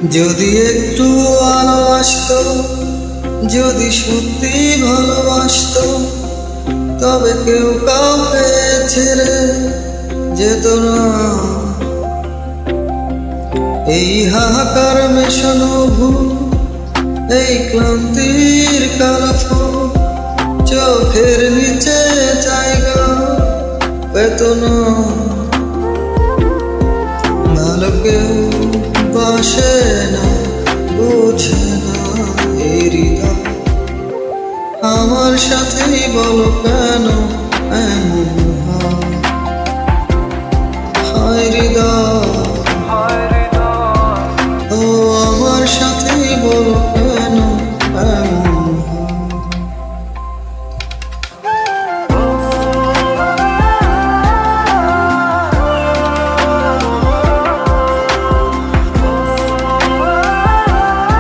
যদি একটু ভালোবাসতো, যদি সত্যি ভালোবাসতো, তবে কেউ কাউকে ছেড়ে যেত না। এই হাহাকার মেশানো ভুল, এই ক্লান্তির কালো চোখের নিচে জায়গা পেত না। ভালো কেউ বাসে না, বুঝে না এই হৃদয়। আমার সাথেই বলো কেন